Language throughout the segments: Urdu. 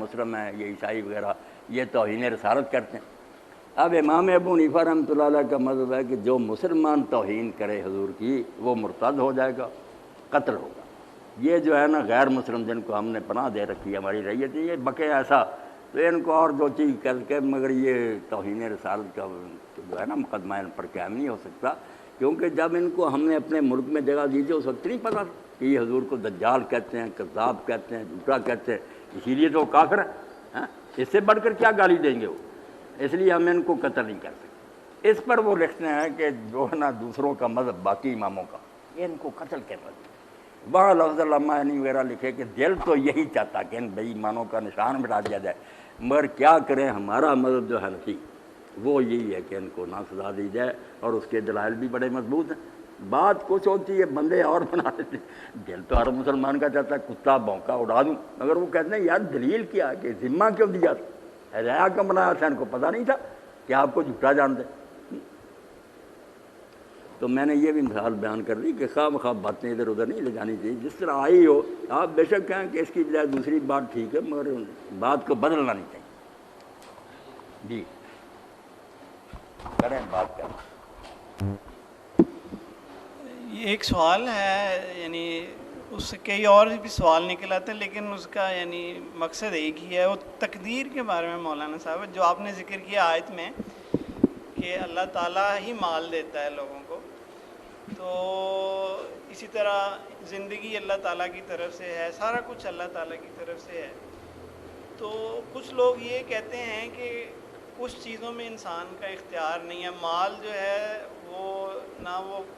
مسلم ہیں، یہ عیسائی وغیرہ، یہ توہین رسالت کرتے ہیں۔ اب امام ابو حنیفہ رحمۃ اللہ علیہ کا مذہب ہے کہ جو مسلمان توہین کرے حضور کی وہ مرتد ہو جائے گا، قتل ہوگا۔ یہ جو ہے نا غیر مسلم جن کو ہم نے پناہ دے رکھی ہے ہماری ریت، یہ بکے ایسا تو ان کو اور جو چیز کر کے، مگر یہ توہین رسالت کا جو ہے نا مقدمہ ان پر قائم نہیں ہو سکتا، کیونکہ جب ان کو ہم نے اپنے ملک میں جگہ دی تھی اس وقت نہیں پتہ کہ یہ حضور کو دجال کہتے ہیں، کذاب کہتے ہیں، جھوٹا کہتے ہیں، اسی لیے تو وہ کافر ہے۔ اس سے بڑھ کر کیا گالی دیں گے وہ؟ اس لیے ہم ان کو قتل نہیں کر سکتے۔ اس پر وہ لکھتے ہیں کہ جو ہے نا دوسروں کا مذہب باقی اماموں کا، یہ ان کو قتل کرنا چاہیے۔ وہاں لفظ علامہ عینی وغیرہ لکھے کہ دل تو یہی چاہتا کہ ان بے ایمانوں کا نشان مٹا دیا جائے، مگر کیا کریں، ہمارا مذہب جو حنفی وہ یہی ہے کہ ان کو نہ سزا دی جائے، اور اس کے دلائل بھی بڑے مضبوط ہیں۔ بات کچھ ہوتی ہے بندے اور بنا دیتے ہیں، دل تو ہر مسلمان کا چاہتا ہے کتا بھونکا اڑا دوں، مگر وہ کہتے ہیں یار دلیل کیا کہ ذمہ کیوں دیا تھا، ریا کیوں بنایا تھا، ان کو پتہ نہیں تھا کہ آپ کو جھوٹا جانتے۔ تو میں نے یہ بھی مثال بیان کر دی کہ خواہ مخواہ باتیں ادھر ادھر نہیں لے جانی چاہیے، جس طرح آئی ہو آپ بے شک کہیں کہ اس کی بجائے دوسری بات ٹھیک ہے، مگر بات کو بدلنا نہیں چاہیے۔ جی کریں بات کریں۔ یہ ایک سوال ہے، یعنی اس سے کئی اور بھی سوال نکل آتے ہیں، لیکن اس کا یعنی مقصد ایک ہی ہے، وہ تقدیر کے بارے میں مولانا صاحب، جو آپ نے ذکر کیا آیت میں کہ اللہ تعالیٰ ہی مال دیتا ہے لوگوں کو، تو اسی طرح زندگی اللہ تعالیٰ کی طرف سے ہے، سارا کچھ اللہ تعالیٰ کی طرف سے ہے۔ تو کچھ لوگ یہ کہتے ہیں کہ کچھ چیزوں میں انسان کا اختیار نہیں ہے، مال جو ہے وہ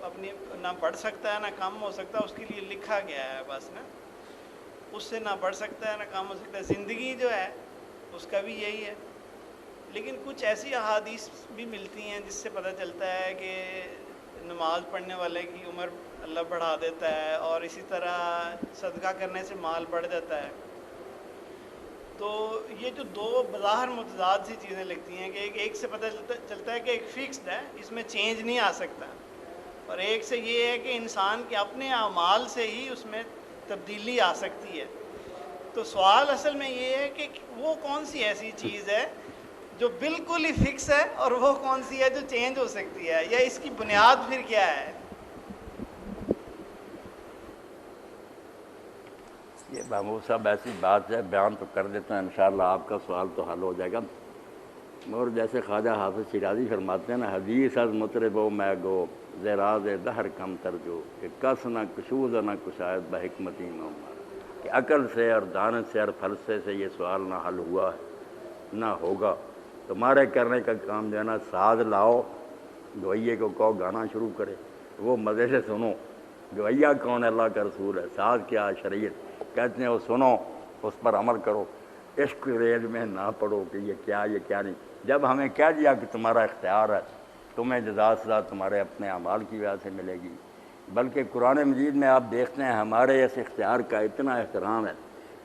اپنی نہ بڑھ سکتا ہے نہ کم ہو سکتا، اس کے لیے لکھا گیا ہے بس نا، اس سے نہ بڑھ سکتا ہے نہ کم ہو سکتا ہے۔ زندگی جو ہے اس کا بھی یہی ہے، لیکن کچھ ایسی احادیث بھی ملتی ہیں جس سے پتہ چلتا ہے کہ نماز پڑھنے والے کی عمر اللہ بڑھا دیتا ہے، اور اسی طرح صدقہ کرنے سے مال بڑھ جاتا ہے۔ تو یہ جو دو بظاہر متضاد سی چیزیں لگتی ہیں کہ ایک سے پتہ چلتا ہے کہ ایک فکسڈ ہے، اس میں چینج نہیں آ سکتا، اور ایک سے یہ ہے کہ انسان کے اپنے اعمال سے ہی اس میں تبدیلی آ سکتی ہے۔ تو سوال اصل میں یہ ہے کہ وہ کون سی ایسی چیز ہے جو بالکل ہی فکس ہے، اور وہ کون سی ہے جو چینج ہو سکتی ہے، یا اس کی بنیاد پھر کیا ہے؟ یہ محمود صاحب ایسی بات ہے، بیان تو کر دیتا ہیں، انشاءاللہ آپ کا سوال تو حل ہو جائے گا۔ اور جیسے خواجہ حافظ شیرازی فرماتے ہیں نا، حدیث از مطرب و میں گو زراز دہر کم ترجو کہ کس نہ کشود نہ کشاید بحکمتی نعمر، کہ عقل سے اور دانت سے اور فلسفے سے یہ سوال نہ حل ہوا ہے نہ ہوگا۔ تمہارے کرنے کا کام جو ہے نا، ساز لاؤ، گوئیے کو کہو گانا شروع کرے، وہ مزے سے سنو۔ گویا کون اللہ کا رسول ہے، ساز کیا شریعت، کہتے ہیں وہ سنو، اس پر عمل کرو، عشق ریل میں نہ پڑو کہ یہ کیا یہ کیا نہیں۔ جب ہمیں کہہ دیا کہ تمہارا اختیار ہے، تمہیں جزا سزا تمہارے اپنے اعمال کی وجہ سے ملے گی، بلکہ قرآن مجید میں آپ دیکھتے ہیں ہمارے اس اختیار کا اتنا احترام ہے،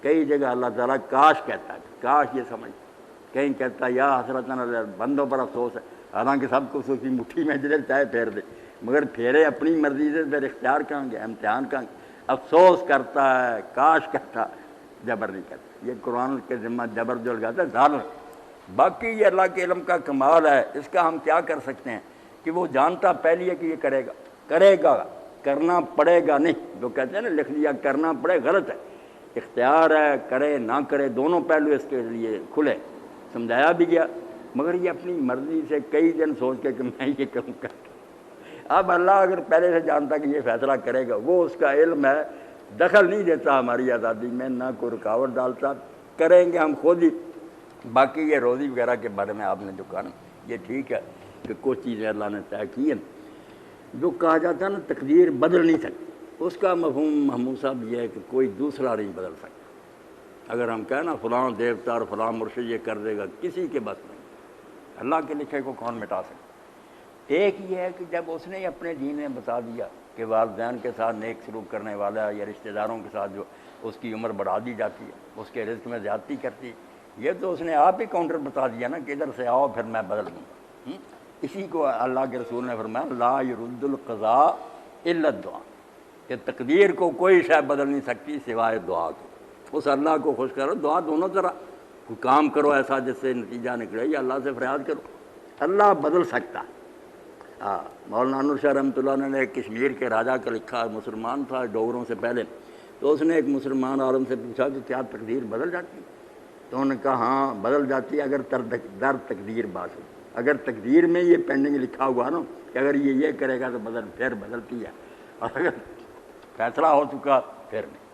کئی جگہ اللہ تعالیٰ کاش کہتا ہے، کاش یہ سمجھ، کہیں کہتا ہے یا حسرتاً بندوں پر افسوس ہے، حالانکہ سب کو اس کی مٹھی میں جدھر چاہے پھیر دے، مگر پھیرے اپنی مرضی سے، پھر اختیار کہاں گے، امتحان کہاں گے، افسوس کرتا ہے، کاش کہتا، جبر نہیں کرتا۔ یہ قرآن کے ذمہ جبر جو لگاتا ہے ظالم۔ باقی یہ اللہ کے علم کا کمال ہے، اس کا ہم کیا کر سکتے ہیں کہ وہ جانتا پہلی ہے کہ یہ کرے گا، کرنا پڑے گا نہیں، جو کہتے ہیں نا لکھ لیا کرنا پڑے، غلط ہے، اختیار ہے، کرے نہ کرے دونوں پہلو اس کے لیے کھلے، سمجھایا بھی گیا، مگر یہ اپنی مرضی سے کئی دن سوچ کے کہ میں یہ کروں گا۔ اب اللہ اگر پہلے سے جانتا کہ یہ فیصلہ کرے گا، وہ اس کا علم ہے، دخل نہیں دیتا ہماری آزادی میں، نہ کوئی رکاوٹ ڈالتا، کریں گے ہم خود ہی۔ باقی یہ روزی وغیرہ کے بارے میں آپ نے جو کہا نا، یہ ٹھیک ہے کہ کچھ چیزیں اللہ نے طے کی ہیں، جو کہا جاتا ہے نا تقدیر بدل نہیں سکتی، اس کا مفہوم محمود صاحب یہ ہے کہ کوئی دوسرا نہیں بدل سکتا۔ اگر ہم کہیں نا فلاں دیوتا اور فلاں مرشد یہ کر دے گا، کسی کے بس نہیں، اللہ کے لکھے کو کون مٹا سکتا۔ ایک یہ ہے کہ جب اس نے اپنے دین میں بتا دیا کہ والدین کے ساتھ نیک سلوک کرنے والا یا رشتہ داروں کے ساتھ جو اس کی عمر بڑھا دی جاتی ہے، اس کے رزق میں زیادتی کرتی ہے، یہ تو اس نے آپ ہی کاؤنٹر بتا دیا نا کہ ادھر سے آؤ پھر میں بدل دوں گا۔ اسی کو اللہ کے رسول نے فرمایا لا يرد القضاء الا الدعاء، کہ تقدیر کو کوئی شے بدل نہیں سکتی سوائے دعا کے۔ اس اللہ کو خوش کرو، دعا دونوں طرح، کوئی کام کرو ایسا جس سے نتیجہ نکلے، یا اللہ سے فریاد کرو، اللہ بدل سکتا۔ ہاں، مولانا انور شاہ رحمۃ اللہ نے ایک کشمیر کے راجا کا لکھا، مسلمان تھا ڈوگروں سے پہلے، تو اس نے ایک مسلمان عالم سے پوچھا کہ کیا تقدیر بدل جاتی؟ تو انہوں نے کہا ہاں بدل جاتی ہے اگر در تقدیر بات ہو، اگر تقدیر میں یہ پینڈنگ لکھا ہوا نا کہ اگر یہ کرے گا تو پھر بدلتی ہے، اور اگر فیصلہ ہو چکا پھر نہیں۔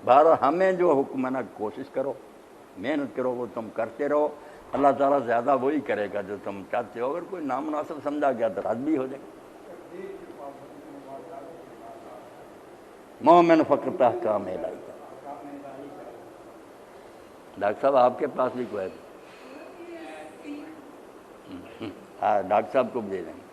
بہرحال ہمیں جو حکم ہے نا، کوشش کرو، محنت کرو، وہ تم کرتے رہو، اللہ تعالیٰ زیادہ وہی کرے گا جو تم چاہتے ہو۔ اگر کوئی نامناسب سمجھا گیا تو رد بھی ہو جائے گا۔ مومن فقط احکام الہی کا۔ ڈاکٹر صاحب آپ کے پاس بھی کوئی ہے؟ ہاں ڈاکٹر صاحب کو بھی دے دیں۔